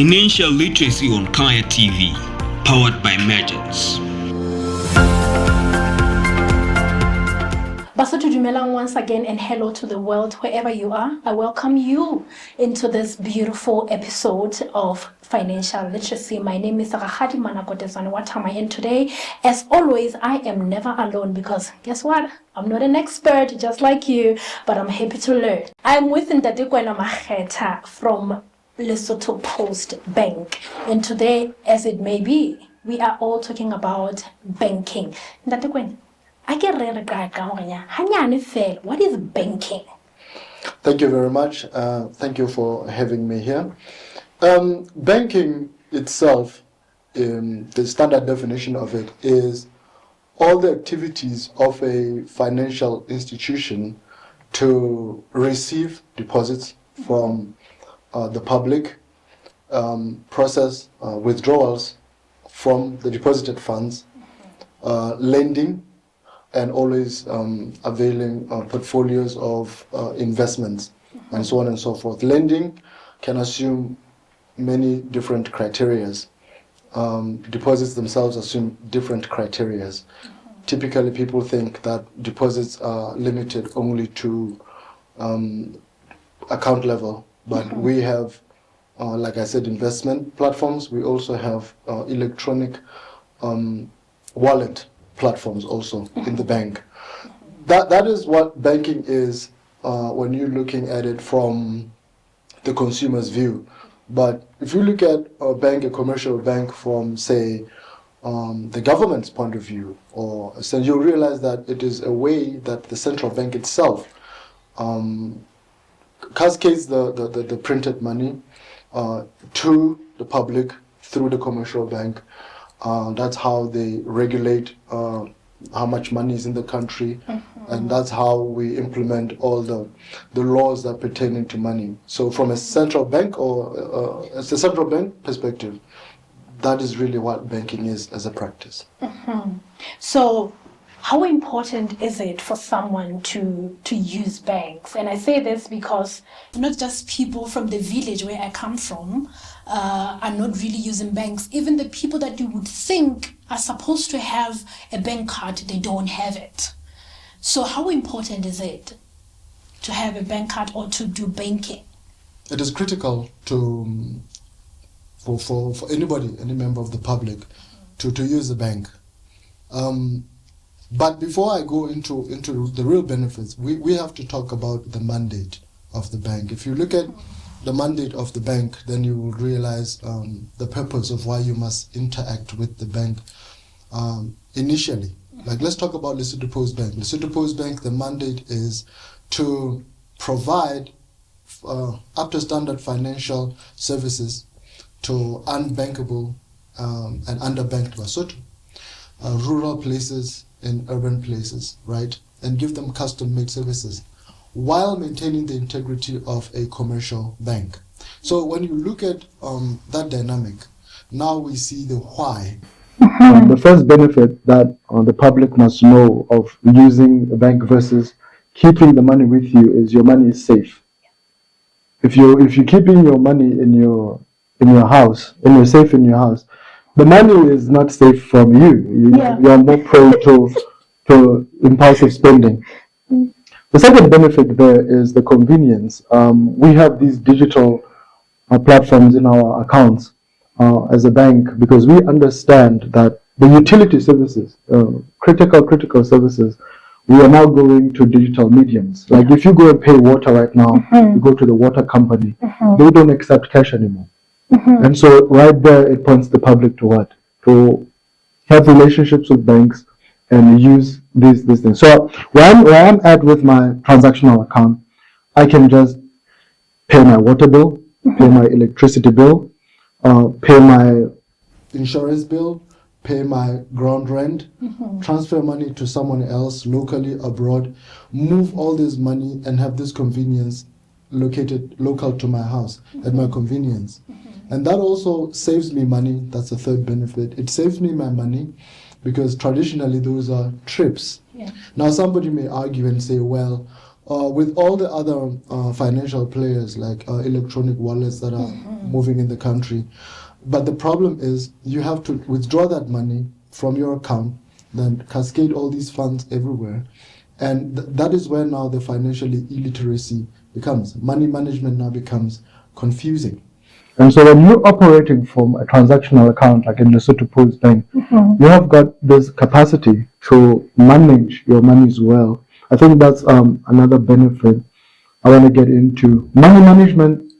Financial literacy on Kaya TV, powered by Mergence. Basotho dumelang once again, and hello to the world wherever you are. I welcome you into this beautiful episode of Financial Literacy. My name is manako Tetsoane. What am I in today? As always, I am never alone because guess what? I'm not an expert just like you, but I'm happy to learn. I'm with Koena Makhetha from Lesotho PostBank, and today, as it may be, we are all talking about banking. What is banking? Thank you very much. Thank you for having me here. Banking itself, the standard definition of it is all the activities of a financial institution to receive deposits from the public, process withdrawals from the deposited funds, lending, and always availing portfolios of investments, and so on and so forth. Lending can assume many different criterias. Deposits themselves assume different criterias. Typically, people think that deposits are limited only to account level, but we have, like I said, investment platforms. We also have electronic wallet platforms also in the bank. That is what banking is when you're looking at it from the consumer's view. But if you look at a commercial bank from, say, the government's point of view, so you'll realize that it is a way that the central bank itself cascades the printed money to the public through the commercial bank. That's how they regulate how much money is in the country, and that's how we implement all the laws that pertain to money. So from a central bank as a central bank perspective, that is really what banking is as a practice. So how important is it for someone to use banks? And I say this because not just people from the village where I come from are not really using banks. Even the people that you would think are supposed to have a bank card, they don't have it. So how important is it to have a bank card or to do banking? It is critical for anybody, any member of the public, to use a bank. But before I go into the real benefits, we have to talk about the mandate of the bank. If you look at the mandate of the bank, then you will realize the purpose of why you must interact with the bank initially. Like, let's talk about Lesotho PostBank. Lesotho PostBank, the mandate is to provide up to standard financial services to unbankable and underbanked Basotho, rural places and urban places, right? And give them custom-made services while maintaining the integrity of a commercial bank. So when you look at that dynamic, now we see the why. The first benefit that the public must know of using a bank versus keeping the money with you is your money is safe. If you're keeping your money in your house, in your safe in your house, the money is not safe from you. You are more prone to impulsive spending. The second benefit there is the convenience. We have these digital platforms in our accounts as a bank because we understand that the utility services, critical services, we are now going to digital mediums. Like if you go and pay water right now, you go to the water company, they don't accept cash anymore. And so right there, it points the public to what? To have relationships with banks and use these things. So where I'm at with my transactional account, I can just pay my water bill, pay my electricity bill, pay my insurance bill, pay my ground rent, transfer money to someone else locally, abroad, move all this money and have this convenience located local to my house at my convenience. And that also saves me money. That's the third benefit. It saves me my money because traditionally those are trips. Now somebody may argue and say, well, with all the other financial players like electronic wallets that are moving in the country. But the problem is you have to withdraw that money from your account, then cascade all these funds everywhere. And that is where now the financial illiteracy becomes. Money management now becomes confusing. And so when you're operating from a transactional account like in Lesotho PostBank, you have got this capacity to manage your monies well. I think that's another benefit I want to get into. Money management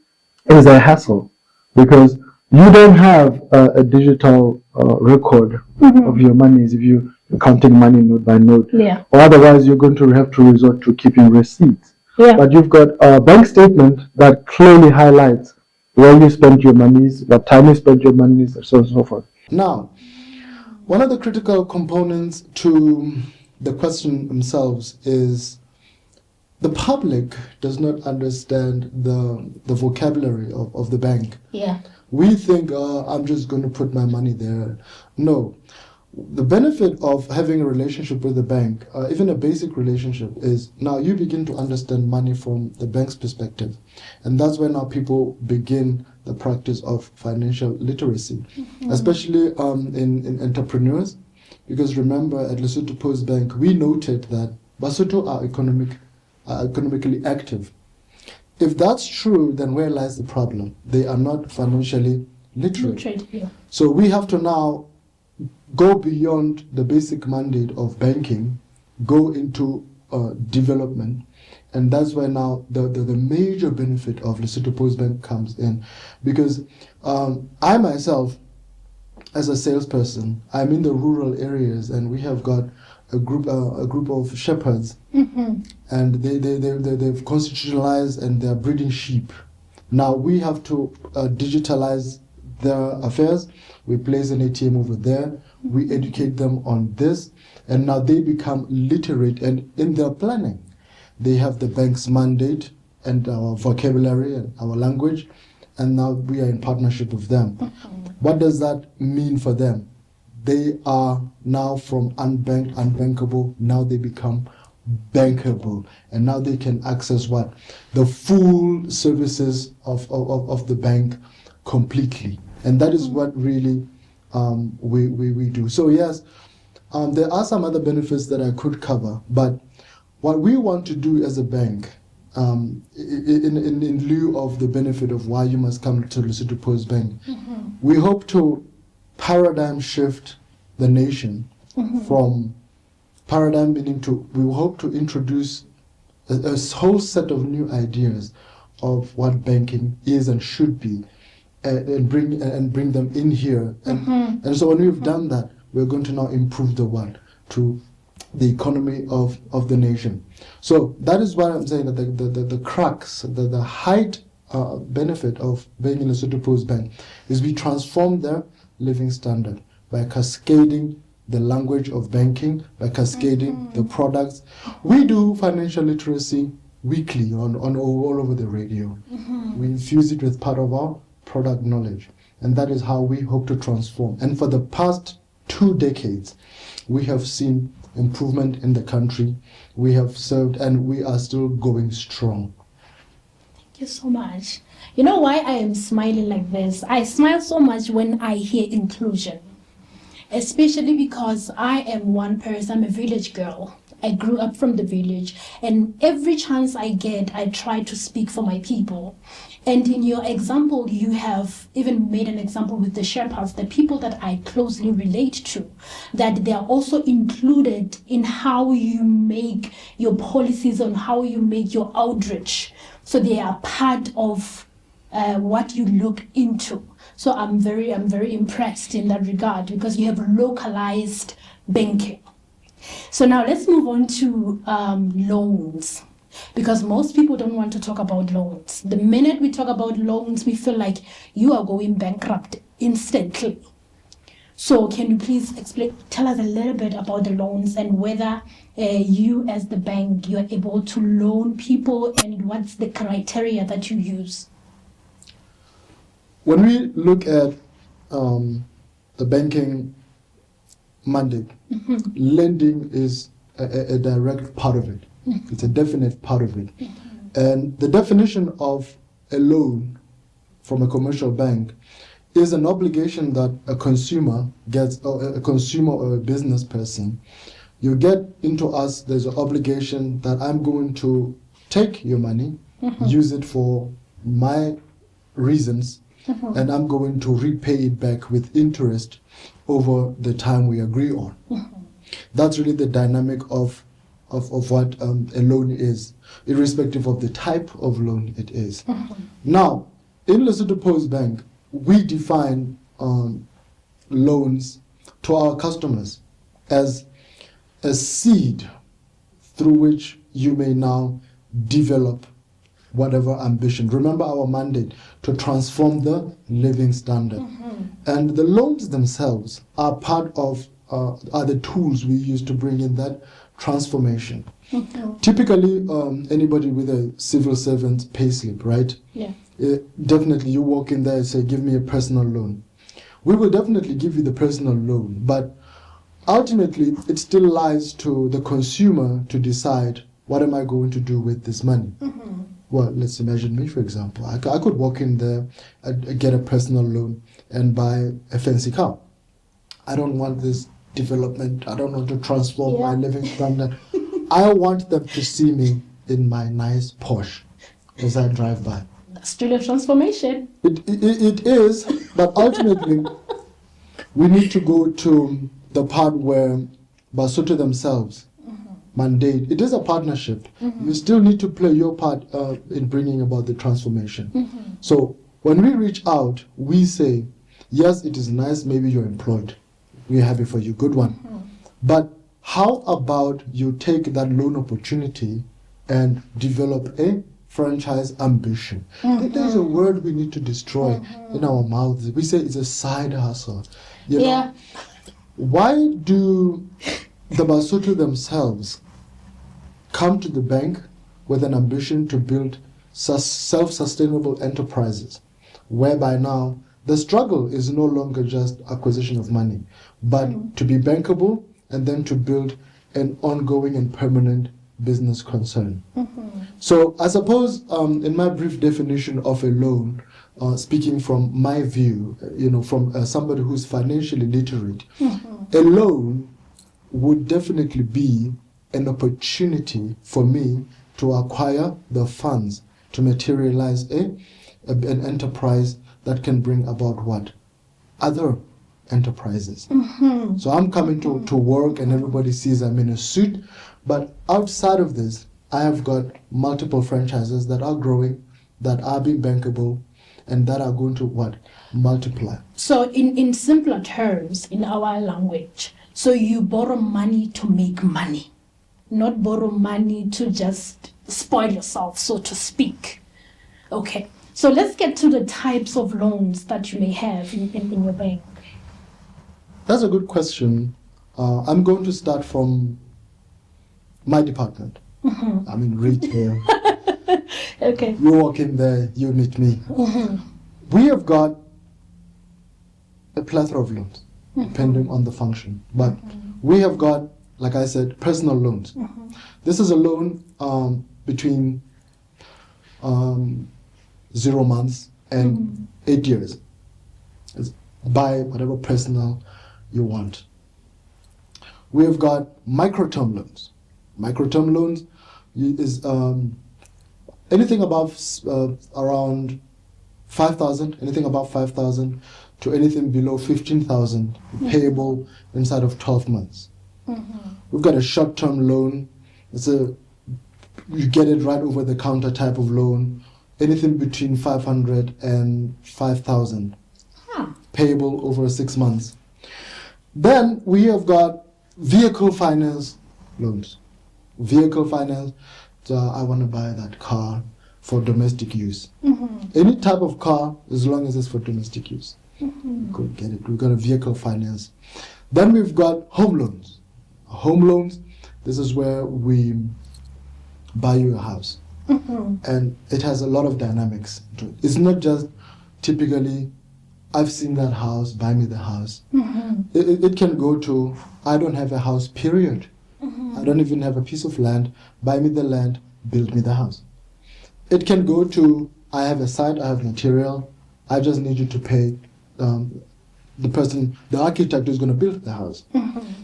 is a hassle because you don't have a digital record of your monies if you're counting money note by note. Yeah. Or otherwise you're going to have to resort to keeping receipts. Yeah. But you've got a bank statement that clearly highlights where you spent your monies, what time you spent your monies, and so on and so forth. Now, one of the critical components to the question themselves is the public does not understand the vocabulary of the bank. Yeah. We think, I'm just going to put my money there. No. The benefit of having a relationship with the bank, even a basic relationship, is now you begin to understand money from the bank's perspective. And that's when now people begin the practice of financial literacy, especially in entrepreneurs. Because remember, at Lesotho PostBank, we noted that Basotho are economically active. If that's true, then where lies the problem? They are not financially literate. Yeah. So we have to now go beyond the basic mandate of banking, go into development, and that's where now the major benefit of Lesotho PostBank comes in. Because I myself, as a salesperson, I'm in the rural areas, and we have got a group of shepherds, and they've constitutionalized and they're breeding sheep. Now we have to digitalize their affairs. We place an ATM over there. We educate them on this, and now they become literate, and in their planning, they have the bank's mandate and our vocabulary and our language, and now we are in partnership with them. What does that mean for them? They are now from unbanked, unbankable, now they become bankable, and now they can access what? The full services of the bank completely. And that is what really we do. So yes, there are some other benefits that I could cover, but what we want to do as a bank, in lieu of the benefit of why you must come to Lesotho PostBank, we hope to paradigm shift the nation from paradigm meaning to, we hope to introduce a whole set of new ideas of what banking is and should be, and bring them in here. And so when we've done that, we're going to now improve the world to the economy of the nation. So that is why I'm saying that the crux, the height benefit of being in Lesotho PostBank is we transform their living standard by cascading the language of banking, by cascading the products. We do financial literacy weekly on all over the radio. We infuse it with part of our product knowledge, and that is how we hope to transform. And for the past 2 decades, we have seen improvement in the country. We have served, and we are still going strong. Thank you so much. You know why I am smiling like this? I smile so much when I hear inclusion, especially because I am one person, I'm a village girl. I grew up from the village, and every chance I get, I try to speak for my people. And in your example, you have even made an example with the shepherds, the people that I closely relate to, that they are also included in how you make your policies, on how you make your outreach. So they are part of what you look into. So I'm very impressed in that regard, because you have localized banking. So now let's move on to loans, because most people don't want to talk about loans. The minute we talk about loans, we feel like you are going bankrupt instantly. So can you please tell us a little bit about the loans, and whether you as the bank, you are able to loan people, and what's the criteria that you use? When we look at the banking mandate, lending is a direct part of it. It's a definite part of it. And the definition of a loan from a commercial bank is an obligation that a consumer gets, or a consumer or a business person. You get into us, there's an obligation that I'm going to take your money, use it for my reasons, and I'm going to repay it back with interest over the time we agree on. That's really the dynamic of what a loan is, irrespective of the type of loan it is. Now, in Lesotho PostBank, we define loans to our customers as a seed through which you may now develop whatever ambition. Remember our mandate to transform the living standard. And the loans themselves are part of, are the tools we use to bring in that transformation. Typically, anybody with a civil servant payslip, right? Yeah. Definitely you walk in there and say, give me a personal loan. We will definitely give you the personal loan, but ultimately it still lies to the consumer to decide, what am I going to do with this money? Well, let's imagine me, for example. I could walk in there and get a personal loan and buy a fancy car. I don't want this development. I don't want to transform my living standard. I want them to see me in my nice Porsche as I drive by. That's still a transformation. It is, but ultimately we need to go to the part where Basotho themselves mandate. It is a partnership. You still need to play your part in bringing about the transformation. So when we reach out, we say, yes, it is nice, maybe you're employed. We're happy for you, good one. But how about you take that loan opportunity and develop a franchise ambition? There's a word we need to destroy in our mouths. We say it's a side hustle. You know? Why do the Basotho themselves come to the bank with an ambition to build self-sustainable enterprises, whereby now the struggle is no longer just acquisition of money, but to be bankable and then to build an ongoing and permanent business concern? So I suppose in my brief definition of a loan, speaking from my view, from somebody who's financially literate, a loan would definitely be an opportunity for me to acquire the funds to materialize an enterprise that can bring about what? Other enterprises. So I'm coming to work and everybody sees I'm in a suit, but outside of this, I have got multiple franchises that are growing, that are being bankable, and that are going to what? Multiply. So in simpler terms, in our language, so you borrow money to make money, not borrow money to just spoil yourself, so to speak. Okay, so let's get to the types of loans that you may have in your bank. That's a good question. I'm going to start from my department. I mean retail. Okay. You walk in there, you meet me. We have got a plethora of loans, depending on the function. But we have got, like I said, personal loans. This is a loan between 0 months and 8 years. It's buy whatever personal you want. We have got micro-term loans. Micro-term loans is anything above around 5,000, anything above 5,000 to anything below 15,000, payable inside of 12 months. We've got a short-term loan. You get it right over the counter type of loan, anything between 500 and 5,000, payable over 6 months. Then we have got vehicle finance loans. Vehicle finance, so I want to buy that car for domestic use. Any type of car, as long as it's for domestic use. You could get it. We've got a vehicle finance. Then we've got home loans. Home loans, this is where we buy you a house. And it has a lot of dynamics to it. It's not just typically, I've seen that house, buy me the house. It can go to, I don't have a house, period. I don't even have a piece of land. Buy me the land, build me the house. It can go to, I have a site, I have material, I just need you to pay the architect who's going to build the house.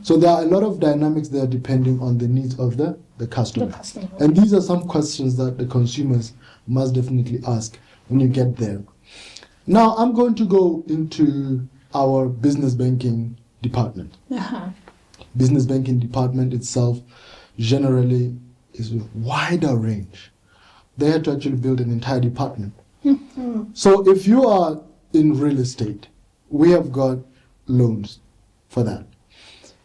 So there are a lot of dynamics there depending on the needs of the customer. And these are some questions that the consumers must definitely ask when you get there. Now I'm going to go into our business banking department. Business banking department itself generally is a wider range. They had to actually build an entire department. So if you are in real estate, we have got loans for that.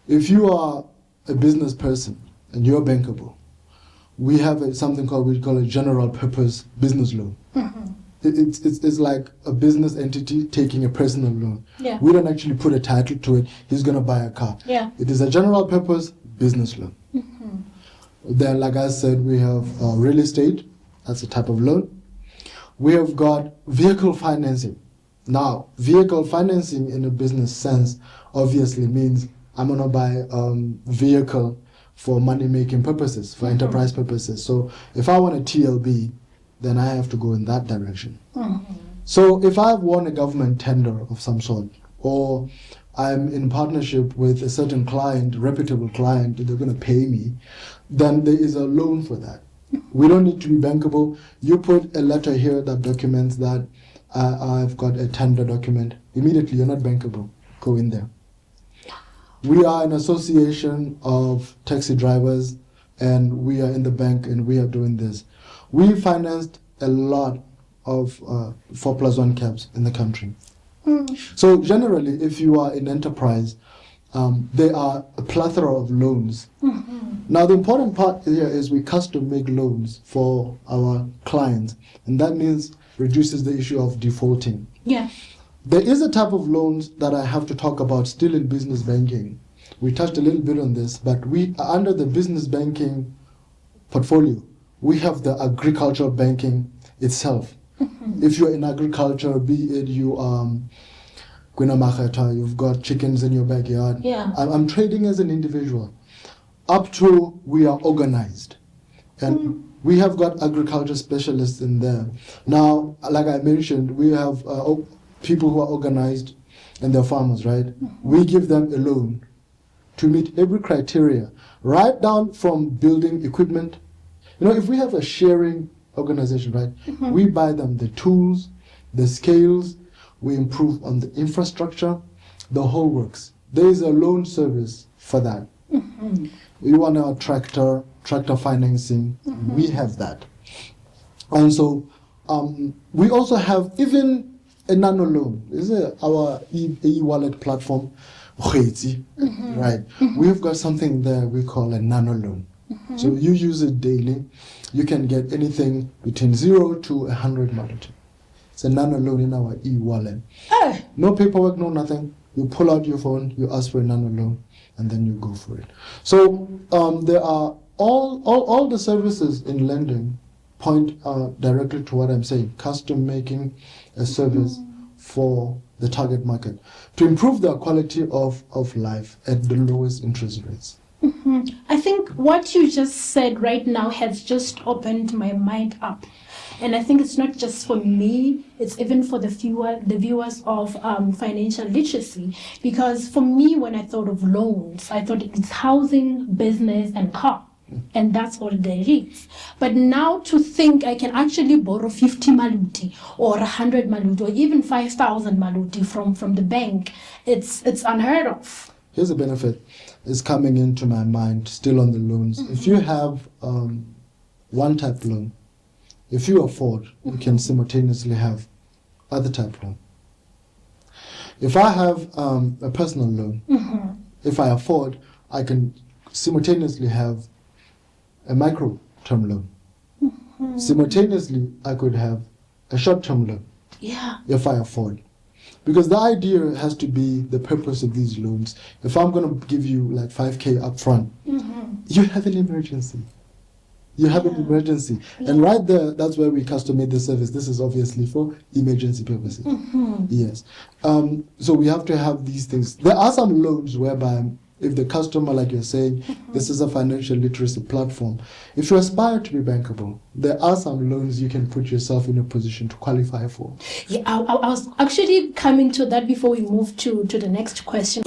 If you are a business person and you're bankable, we have something we call a general purpose business loan. It's like a business entity taking a personal loan. We don't actually put a title to it. He's going to buy a car. It is a general purpose business loan. Then, like I said, we have real estate. That's a type of loan. We have got vehicle financing. Now, vehicle financing in a business sense obviously means I'm going to buy a vehicle for money-making purposes, for enterprise purposes. So if I want a TLB, then I have to go in that direction. So if I've won a government tender of some sort, or I'm in partnership with a certain client, reputable client, they're going to pay me, then there is a loan for that. We don't need to be bankable. You put a letter here that documents that I've got a tender document. Immediately, you're not bankable. Go in there. We are an association of taxi drivers, and we are in the bank, and we are doing this. We financed a lot of 4+1 cabs in the country. So generally, if you are in enterprise, there are a plethora of loans. Now, the important part here is we custom make loans for our clients, and that means reduces the issue of defaulting. There is a type of loans that I have to talk about still in business banking. We touched a little bit on this, but we are under the business banking portfolio. We have the agricultural banking itself. If you're in agriculture, be it you Koena Makhetha, you've got chickens in your backyard. I'm trading as an individual. Up to we are organized. And we have got agriculture specialists in there. Now, like I mentioned, we have people who are organized and they're farmers, right? We give them a loan to meet every criteria, right down from building equipment. You know, if we have a sharing organization, right, we buy them the tools, the scales, we improve on the infrastructure, the whole works. There is a loan service for that. We want our tractor financing, we have that. And so we also have even a nano loan. This is our e-wallet platform, right? We've got something there we call a nano loan. So you use it daily. You can get anything between 0 to 100 maluti. It's a nano loan in our e-wallet. No paperwork, no nothing. You pull out your phone, you ask for a nano loan, and then you go for it. So there are all the services in lending point directly to what I'm saying, custom making a service for the target market to improve their quality of life at the lowest interest rates. I think what you just said right now has just opened my mind up. And I think it's not just for me, it's even for the viewers of financial literacy. Because for me, when I thought of loans, I thought it's housing, business, and car. And that's all there is. But now to think I can actually borrow 50 maluti or 100 maluti or even 5,000 maluti from the bank, it's unheard of. Here's a benefit. It's coming into my mind, still on the loans. If you have one type loan, if you afford, you can simultaneously have other type loan. If I have a personal loan, if I afford, I can simultaneously have a micro-term loan. Simultaneously, I could have a short-term loan if I afford. Because the idea has to be the purpose of these loans. If I'm going to give you like 5K up front, you have an emergency. You have an emergency. And right there, that's where we custom made the service. This is obviously for emergency purposes. Yes. So we have to have these things. There are some loans whereby if the customer, like you're saying, this is a financial literacy platform. If you aspire to be bankable, there are some loans you can put yourself in a position to qualify for. Yeah, I was actually coming to that before we move to the next question.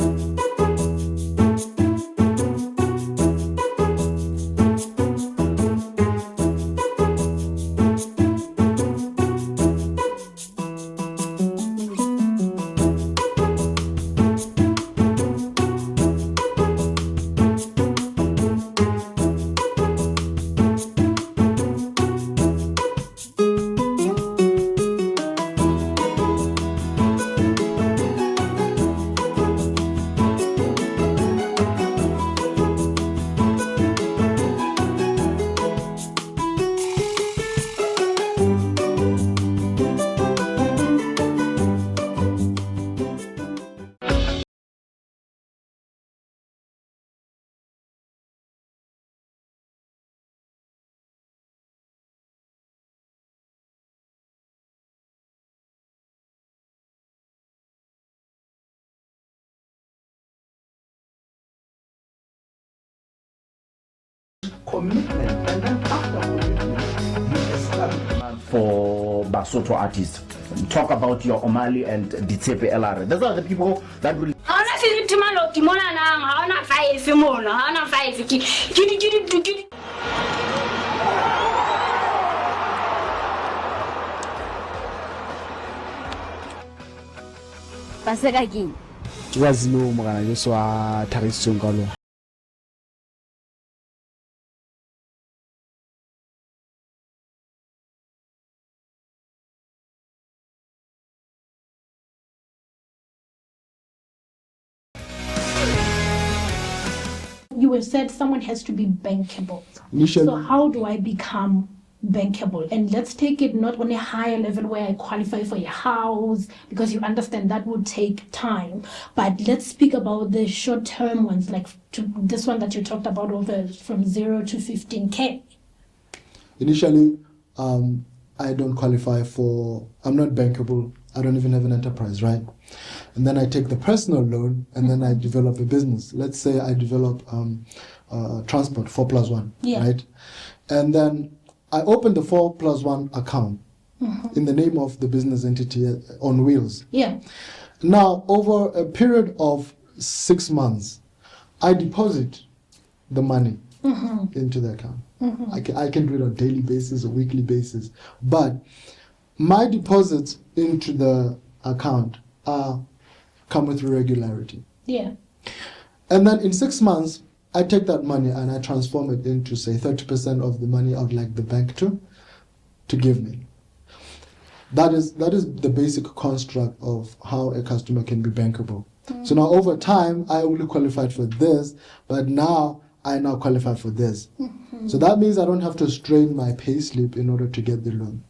Commitment, and then after commitment, you establish demand for Basotho artists. Talk about your Omali and Ditsepe LR. Those are the people that will. Paseka king. Wazilo mogana yo swa tharisitsong ka lona. You have said someone has to be bankable. Initially, So how do I become bankable? And let's take it not on a higher level where I qualify for a house, because you understand that would take time. But let's speak about the short-term ones, like this one that you talked about, over from 0 to 15K. initially, I don't qualify for, I'm not bankable. I don't even have an enterprise, right? And then I take the personal loan and then I develop a business. Let's say I develop transport 4+1, Yeah. right? And then I open the 4+1 account in the name of the business entity on wheels. Yeah. Now, over a period of 6 months, I deposit the money into the account. I can do it on a daily basis or weekly basis. But my deposits into the account come with regularity. Yeah. And then in 6 months, I take that money and I transform it into, say, 30% of the money I would like the bank to give me. That is the basic construct of how a customer can be bankable. So now over time, I only qualified for this, but now I now qualify for this. So that means I don't have to strain my pay slip in order to get the loan.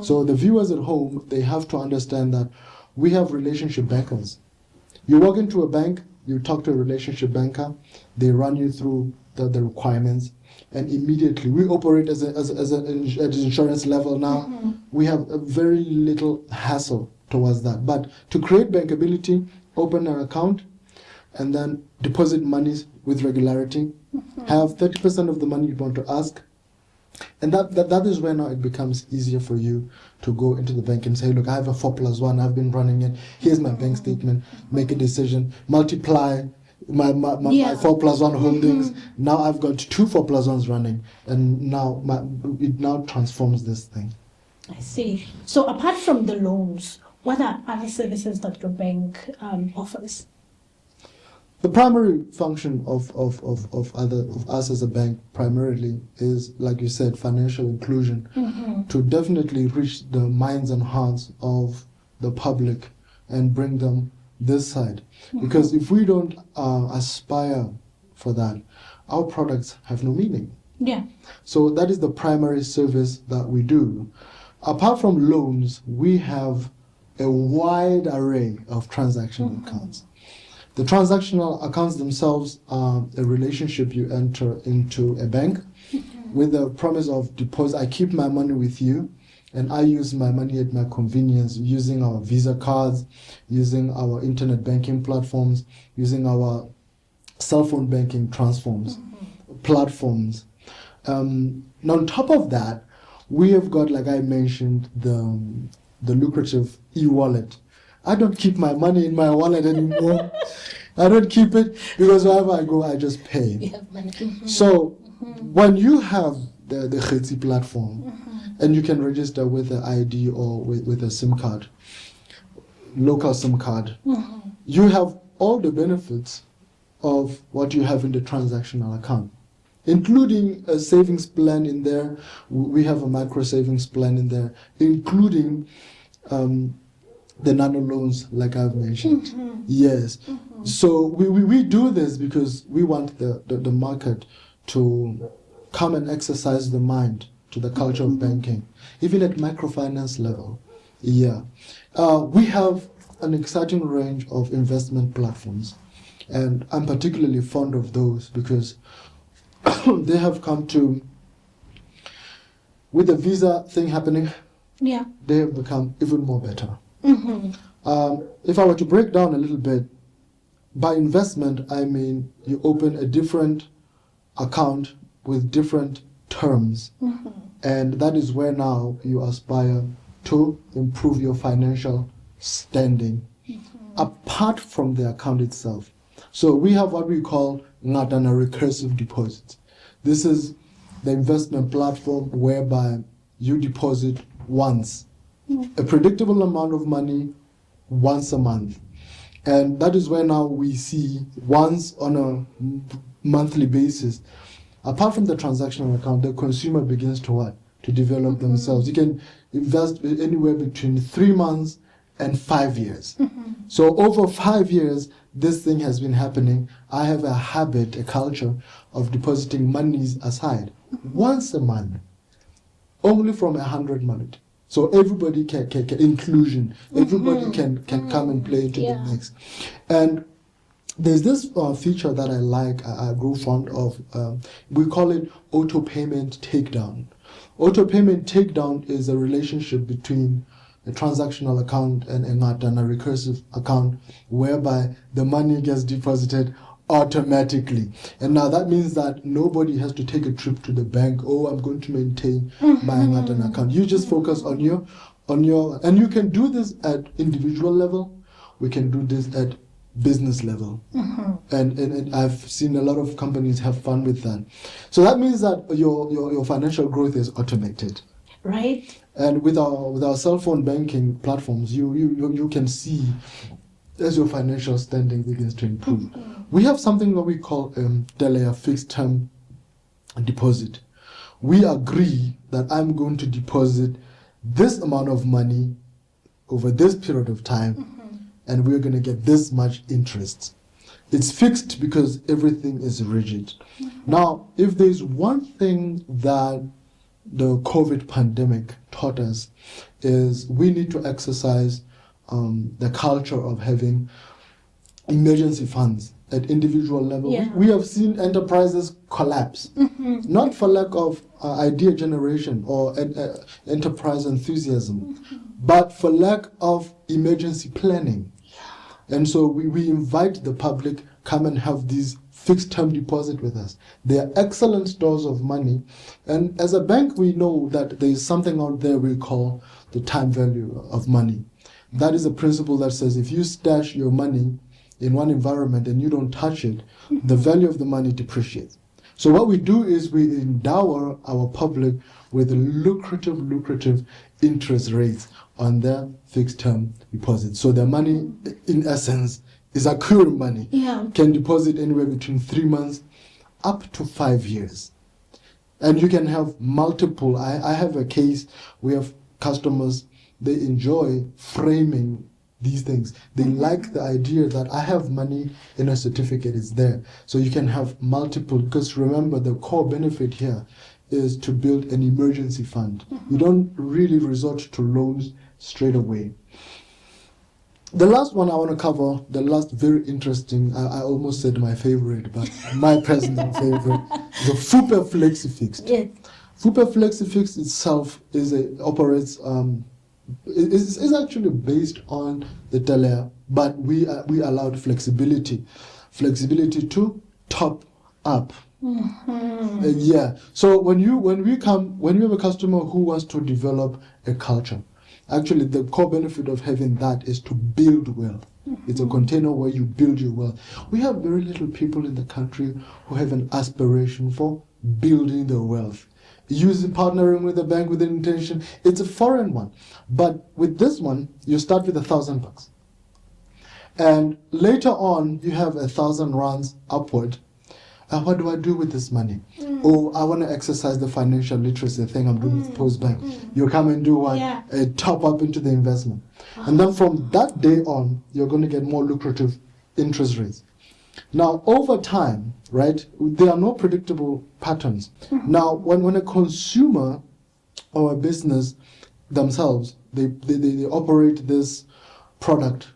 So the viewers at home, they have to understand that we have relationship bankers. You walk into a bank, you talk to a relationship banker, they run you through the requirements, and immediately we operate at an insurance level now. We have a very little hassle towards that. But to create bankability, open an account and then deposit monies with regularity, have 30% of the money you want to ask, and that is when now it becomes easier for you to go into the bank and say, look, I have a 4+1, I've been running it, here's my bank statement, make a decision, multiply my 4+1 holdings. Now I've got 2 4+1s running, and now it now transforms this thing. I see. So apart from the loans, what are other services that your bank offers? The primary function of us as a bank primarily is, like you said, financial inclusion, to definitely reach the minds and hearts of the public and bring them this side. Because if we don't aspire for that, our products have no meaning. Yeah. So that is the primary service that we do. Apart from loans, we have a wide array of transactional accounts. The transactional accounts themselves are a relationship you enter into a bank with the promise of deposit. I keep my money with you and I use my money at my convenience, using our Visa cards, using our internet banking platforms, using our cell phone banking transforms, platforms. Now on top of that, we have got, like I mentioned, the lucrative e-wallet. I don't keep my money in my wallet anymore. I don't keep it because wherever I go, I just pay. You have money. So when you have the Khetsi platform, and you can register with an ID or with a SIM card, local SIM card, you have all the benefits of what you have in the transactional account, including a savings plan in there. We have a micro savings plan in there, including the nano loans, like I've mentioned. Yes. So we do this because we want the market to come and exercise the mind to the culture of banking, even at microfinance level. Yeah. We have an exciting range of investment platforms, and I'm particularly fond of those because they have come to, with the visa thing happening, Yeah. they have become even more better. If I were to break down a little bit, by investment, I mean you open a different account with different terms. And that is where now you aspire to improve your financial standing apart from the account itself. So we have what we call ngatana recursive deposits. This is the investment platform whereby you deposit once, a predictable amount of money once a month. And that is where now we see once on a monthly basis, apart from the transactional account, the consumer begins to what? To develop themselves. You can invest anywhere between 3 months and 5 years. So over 5 years, this thing has been happening. I have a habit, a culture of depositing monies aside once a month, only from 100 malut. So everybody can inclusion. Everybody can come and play into the mix. And there's this feature that I like, I grow fond of. We call it auto payment takedown. Auto payment takedown is a relationship between a transactional account and a recursive account whereby the money gets deposited automatically. And now that means that nobody has to take a trip to the bank. Oh, I'm going to maintain my account. You just focus on your, and you can do this at individual level. We can do this at business level. And I've seen a lot of companies have fun with that. So that means that your financial growth is automated. Right. And with our cell phone banking platforms, you can see as your financial standing begins to improve. We have something that we call a fixed term deposit. We agree that I'm going to deposit this amount of money over this period of time, and we're going to get this much interest. It's fixed because everything is rigid. Now, if there's one thing that the COVID pandemic taught us, is we need to exercise the culture of having emergency funds at individual level. Yeah. We have seen enterprises collapse, not for lack of idea generation or enterprise enthusiasm, but for lack of emergency planning. And so we invite the public, come and have these fixed term deposit with us. They are excellent stores of money. And as a bank, we know that there is something out there we call the time value of money. That is a principle that says if you stash your money in one environment and you don't touch it, the value of the money depreciates. So what we do is we endow our public with lucrative interest rates on their fixed term deposits. So their money, in essence, is accruing money. Yeah. Can deposit anywhere between 3 months up to 5 years. And you can have multiple. I have a case, we have customers, they enjoy framing these things. They like the idea that I have money in a certificate, it's there. So you can have multiple, because remember the core benefit here is to build an emergency fund. You don't really resort to loans straight away. The last one I want to cover, the last very interesting, I almost said my favorite, but my personal favorite, the Fupe Flexi Fixed. Yes. Fupe Flexi Fixed itself operates, is actually based on the Telea, but we allowed flexibility flexibility to top up. Yeah. So when you have a customer who wants to develop a culture, actually the core benefit of having that is to build wealth. It's a container where you build your wealth. We have very little people in the country who have an aspiration for building their wealth. Partnering with a bank with an intention, it's a foreign one. But with this one, you start with $1,000. And later on, you have 1,000 rands upward. What do I do with this money? Oh, I want to exercise the financial literacy thing I'm doing with PostBank. You come and do what? Yeah. A top up into the investment. And then from that day on, you're going to get more lucrative interest rates. Now, over time, right, there are no predictable patterns. Now, when a consumer or a business themselves, they operate this product,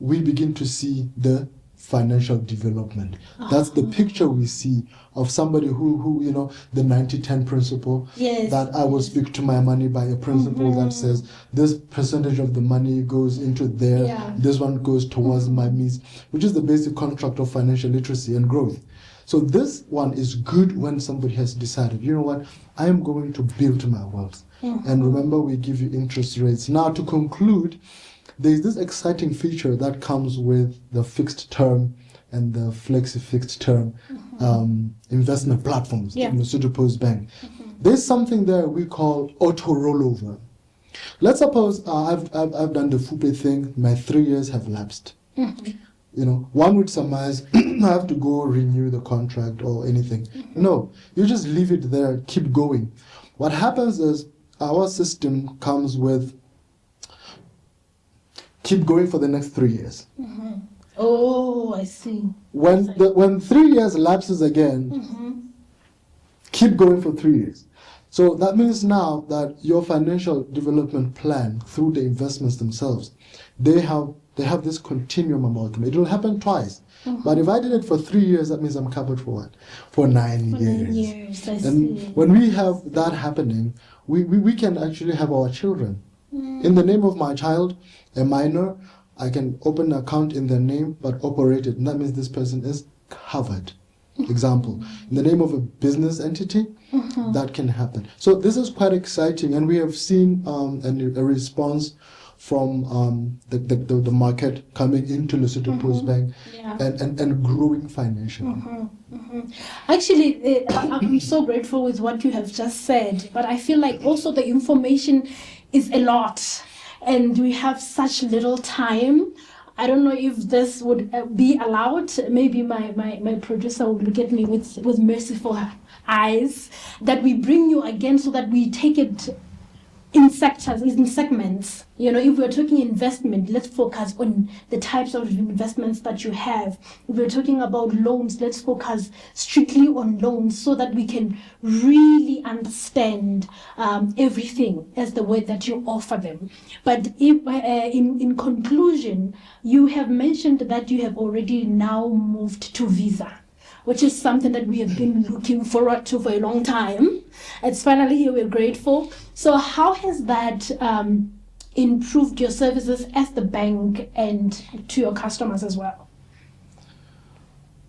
we begin to see the financial development. That's the picture we see of somebody who the 90-10 principle, Yes. that I will speak to my money by a principle that says this percentage of the money goes into there, Yeah. this one goes towards my needs, which is the basic construct of financial literacy and growth. So this one is good when somebody has decided, you know what, I am going to build my wealth. And remember, we give you interest rates. Now, to conclude, there's this exciting feature that comes with the fixed term and the flexi fixed term investment platforms in Lesotho PostBank. There's something there we call auto rollover. Let's suppose I've done the FUPE thing, my 3 years have lapsed. One would surmise I have to go renew the contract or anything. No, you just leave it there, keep going. What happens is our system comes with keep going for the next 3 years. Oh, I see. When 3 years lapses again, keep going for 3 years. So that means now that your financial development plan through the investments themselves, they have this continuum amalgam. It will happen twice. But if I did it for 3 years, that means I'm covered for what? For 9 years. 9 years, I And see. when we have that happening, we can actually have our children. In the name of my child, a minor, I can open an account in their name but operate it. And that means this person is covered. Example, in the name of a business entity, that can happen. So this is quite exciting, and we have seen a response from the market coming into Lesotho PostBank and growing financially. Actually, I'm so grateful with what you have just said, but I feel like also the information is a lot, and we have such little time. I don't know if this would be allowed. Maybe my producer will look at me with merciful eyes, that we bring you again so that we take it in sectors, in segments. If we're talking investment, let's focus on the types of investments that you have. If we're talking about loans, let's focus strictly on loans so that we can really understand everything as the way that you offer them. But if, in conclusion, you have mentioned that you have already now moved to Visa, which is something that we have been looking forward to for a long time. It's finally here, we're grateful. So how has that improved your services as the bank and to your customers as well?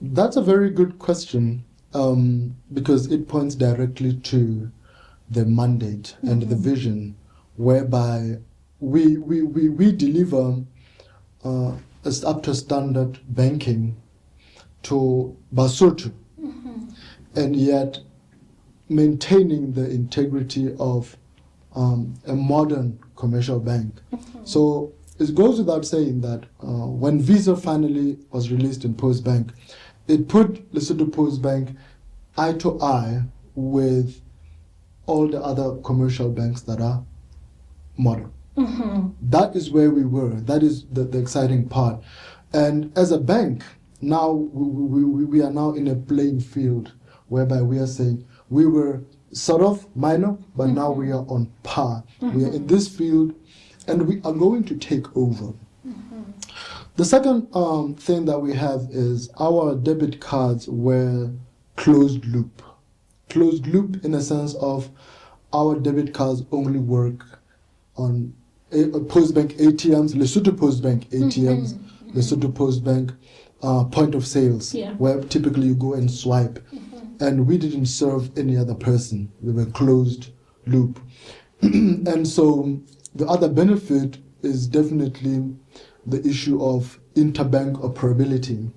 That's a very good question, because it points directly to the mandate and the vision, whereby we deliver up to standard banking to Basotho, and yet maintaining the integrity of a modern commercial bank. So it goes without saying that when Visa finally was released in PostBank, it put Lesotho PostBank eye to eye with all the other commercial banks that are modern. That is where we were. That is the exciting part. And as a bank, now we are now in a playing field whereby we are saying we were sort of minor, but now we are on par. We are in this field, and we are going to take over. The second thing that we have is our debit cards were closed loop. Closed loop in a sense of our debit cards only work on PostBank ATMs, Lesotho PostBank ATMs, Lesotho PostBank point of sales, where typically you go and swipe. And we didn't serve any other person. We were closed loop. And so the other benefit is definitely the issue of interbank operability.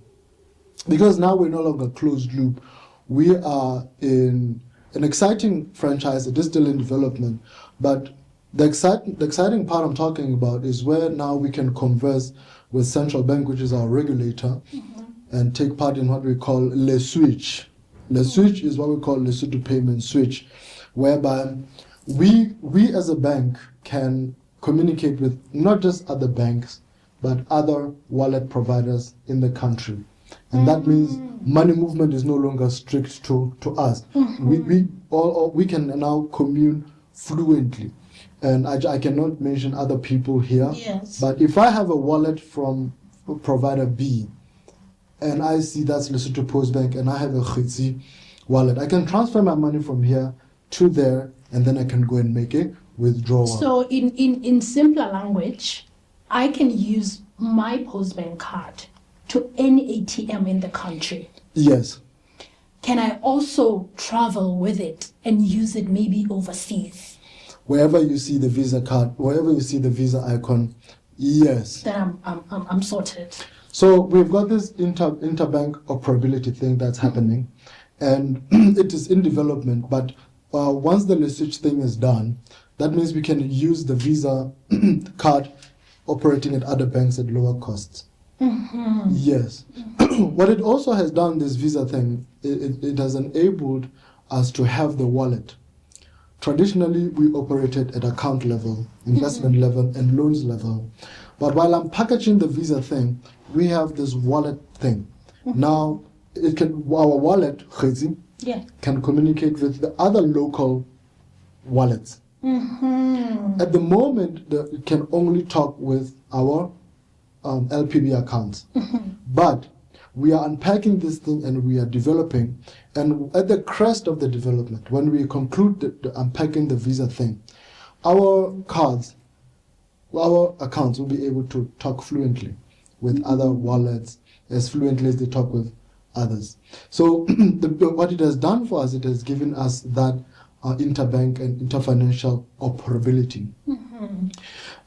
Because now we're no longer closed loop. We are in an exciting franchise. It is still in development. But the exciting part I'm talking about is where now we can converse with central bank, which is our regulator, and take part in what we call Le Switch. Le Switch is what we call Lesotho Payment Switch, whereby we as a bank can communicate with not just other banks, but other wallet providers in the country. And that means money movement is no longer strict to us. We can now commune fluently. And I cannot mention other people here. Yes. But if I have a wallet from provider B, and I see that's Lesotho PostBank, and I have a Khitsi wallet, I can transfer my money from here to there, and then I can go and make a withdrawal. So in simpler language, I can use my PostBank card to any ATM in the country. Yes. Can I also travel with it and use it maybe overseas? Wherever you see the Visa card, wherever you see the Visa icon, yes. Then I'm sorted. So we've got this interbank operability thing that's happening, and it is in development. But once the Lesotho thing is done, that means we can use the Visa card operating at other banks at lower costs. Yes. What it also has done, this Visa thing, it has enabled us to have the wallet. Traditionally, we operated at account level, investment level, and loans level. But while I'm packaging the Visa thing, we have this wallet thing. Now, our wallet, Khezi, can communicate with the other local wallets. At the moment, it can only talk with our LPB accounts. But we are unpacking this thing and we are developing. And at the crest of the development, when we conclude the unpacking the Visa thing, our cards, our accounts will be able to talk fluently with other wallets as fluently as they talk with others. So what it has done for us, it has given us that interbank and interfinancial operability.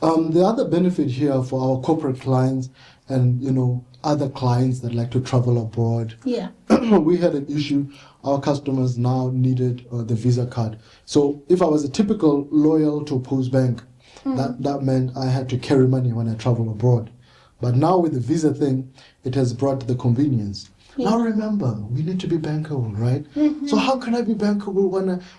The other benefit here for our corporate clients and other clients that like to travel abroad, we had an issue. Our customers now needed the Visa card. So if I was a typical loyal to PostBank, that meant I had to carry money when I travel abroad. But now with the Visa thing, it has brought the convenience. Now remember, we need to be bankable, right? So how can I be bankable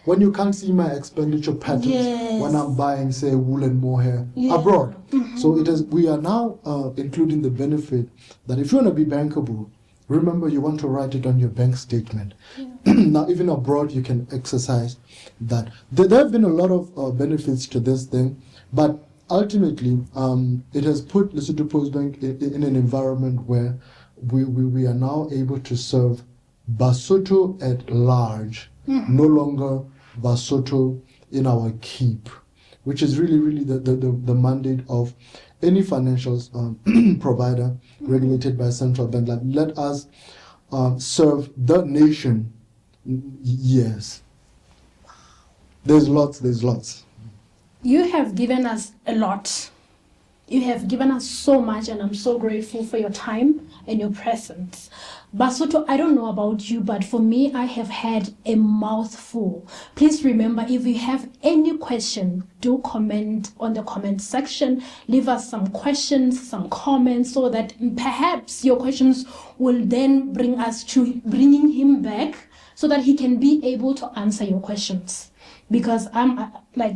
when you can't see my expenditure patterns when I'm buying, say, wool and mohair abroad? So we are now including the benefit that if you want to be bankable, remember you want to write it on your bank statement. Now even abroad, you can exercise that. There have been a lot of benefits to this thing, but ultimately, it has put Lesotho PostBank in an environment where we are now able to serve Basotho at large, no longer Basotho in our keep, which is really the mandate of any financial provider regulated by central bank. Like, let us serve the nation. Yes. There's lots. You have given us a lot. You have given us so much, and I'm so grateful for your time and your presence. Basotho, I don't know about you, but for me, I have had a mouthful. Please remember, if you have any question, do comment on the comment section. Leave us some questions, some comments, so that perhaps your questions will then bring us to bringing him back so that he can be able to answer your questions. Because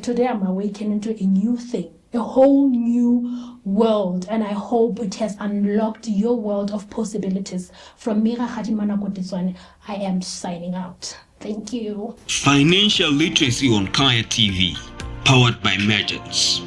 today I'm awakening to a new thing, a whole new world, and I hope it has unlocked your world of possibilities. From me, manako Tetsoane, I am signing out. Thank you. Financial literacy on Kaya TV, powered by Merchants.